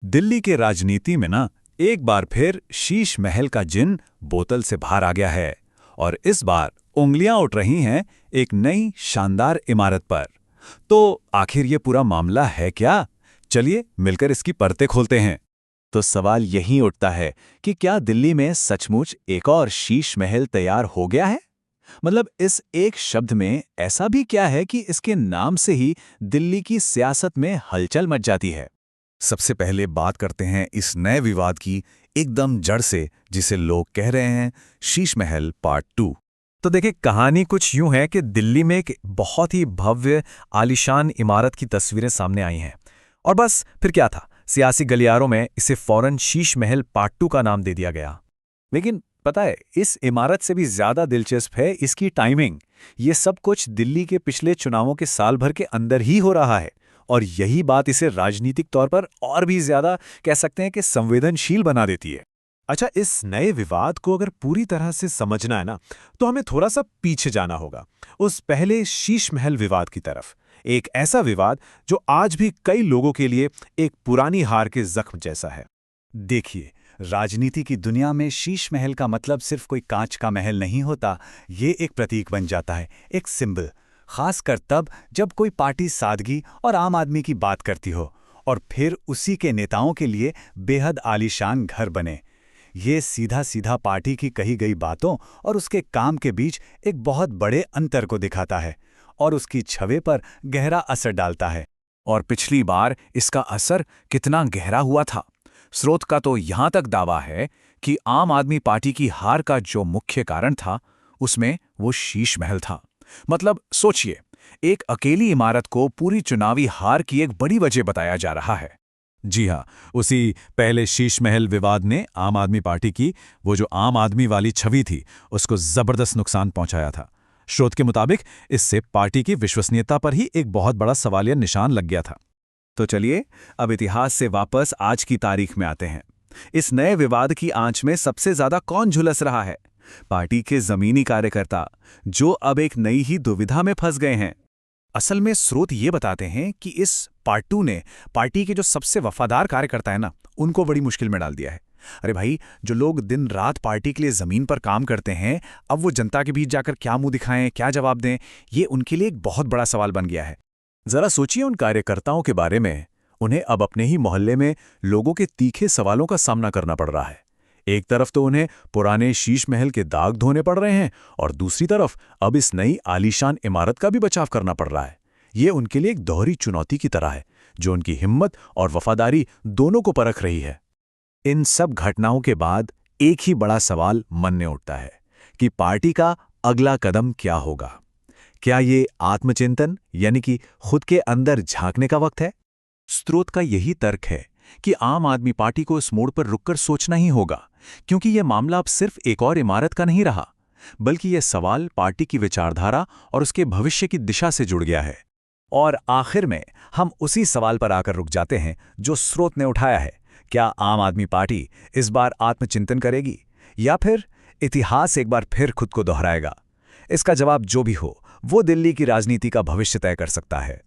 दिल्ली के राजनीति में ना एक बार फिर शीश महल का जिन बोतल से बाहर आ गया है और इस बार उंगलियां उठ रही हैं एक नई शानदार इमारत पर। तो आखिर ये पूरा मामला है क्या? चलिए मिलकर इसकी परतें खोलते हैं। तो सवाल यही उठता है कि क्या दिल्ली में सचमुच एक और शीश महल तैयार हो गया है? मतलब इस एक शब्द में ऐसा भी क्या है कि इसके नाम से ही दिल्ली की सियासत में हलचल मच जाती है? सबसे पहले बात करते हैं इस नए विवाद की एकदम जड़ से, जिसे लोग कह रहे हैं शीश महल पार्ट 2। तो देखिए, कहानी कुछ यूं है कि दिल्ली में एक बहुत ही भव्य आलीशान इमारत की तस्वीरें सामने आई हैं और बस फिर क्या था, सियासी गलियारों में इसे फौरन शीश महल पार्ट 2 का नाम दे दिया गया। लेकिन पता है, इस इमारत से भी ज्यादा दिलचस्प है इसकी टाइमिंग। ये सब कुछ दिल्ली के पिछले चुनावों के साल भर के अंदर ही हो रहा है और यही बात इसे राजनीतिक तौर पर और भी ज्यादा कह सकते हैं कि संवेदनशील बना देती है। अच्छा, इस नए विवाद को अगर पूरी तरह से समझना है ना, तो हमें थोड़ा सा पीछे जाना होगा, उस पहले शीश महल विवाद की तरफ। एक ऐसा विवाद जो आज भी कई लोगों के लिए एक पुरानी हार के जख्म जैसा है। देखिए, राजनीति की दुनिया में शीश महल का मतलब सिर्फ कोई कांच का महल नहीं होता। ये एक प्रतीक बन जाता है, एक सिंबल। खासकर तब जब कोई पार्टी सादगी और आम आदमी की बात करती हो और फिर उसी के नेताओं के लिए बेहद आलीशान घर बने। ये सीधा सीधा पार्टी की कही गई बातों और उसके काम के बीच एक बहुत बड़े अंतर को दिखाता है और उसकी छवि पर गहरा असर डालता है। और पिछली बार इसका असर कितना गहरा हुआ था? स्रोत का तो यहां तक दावा है कि आम आदमी पार्टी की हार का जो मुख्य कारण था, उसमें वो शीश महल था। मतलब सोचिए, एक अकेली इमारत को पूरी चुनावी हार की एक बड़ी वजह बताया जा रहा है। जी हाँ, उसी पहले शीश महल विवाद ने आम आदमी पार्टी की वो जो आम आदमी वाली छवि थी, उसको जबरदस्त नुकसान पहुंचाया था। स्रोत के मुताबिक इससे पार्टी की विश्वसनीयता पर ही एक बहुत बड़ा सवालिया निशान लग गया था। तो चलिए अब इतिहास से वापस आज की तारीख में आते हैं। इस नए विवाद की आंच में सबसे ज्यादा कौन झुलस रहा है? पार्टी के जमीनी कार्यकर्ता, जो अब एक नई ही दुविधा में फंस गए हैं। असल में स्रोत ये बताते हैं कि इस पार्ट 2 ने पार्टी के जो सबसे वफादार कार्यकर्ता है ना, उनको बड़ी मुश्किल में डाल दिया है। अरे भाई, जो लोग दिन रात पार्टी के लिए जमीन पर काम करते हैं, अब वो जनता के बीच जाकर क्या मुंह दिखाएं, क्या जवाब दें, ये उनके लिए एक बहुत बड़ा सवाल बन गया है। जरा सोचिए उन कार्यकर्ताओं के बारे में। उन्हें अब अपने ही मोहल्ले में लोगों के तीखे सवालों का सामना करना पड़ रहा है। एक तरफ तो उन्हें पुराने शीश महल के दाग धोने पड़ रहे हैं और दूसरी तरफ अब इस नई आलीशान इमारत का भी बचाव करना पड़ रहा है। ये उनके लिए एक दोहरी चुनौती की तरह है, जो उनकी हिम्मत और वफादारी दोनों को परख रही है। इन सब घटनाओं के बाद एक ही बड़ा सवाल मन में उठता है कि पार्टी का अगला कदम क्या होगा। क्या ये आत्मचिंतन यानी कि खुद के अंदर झांकने का वक्त है? स्रोत का यही तर्क है कि आम आदमी पार्टी को इस मोड़ पर रुककर सोचना ही होगा, क्योंकि यह मामला अब सिर्फ एक और इमारत का नहीं रहा, बल्कि यह सवाल पार्टी की विचारधारा और उसके भविष्य की दिशा से जुड़ गया है। और आखिर में हम उसी सवाल पर आकर रुक जाते हैं जो स्रोत ने उठाया है। क्या आम आदमी पार्टी इस बार आत्मचिंतन करेगी या फिर इतिहास एक बार फिर खुद को दोहराएगा? इसका जवाब जो भी हो, वो दिल्ली की राजनीति का भविष्य तय कर सकता है।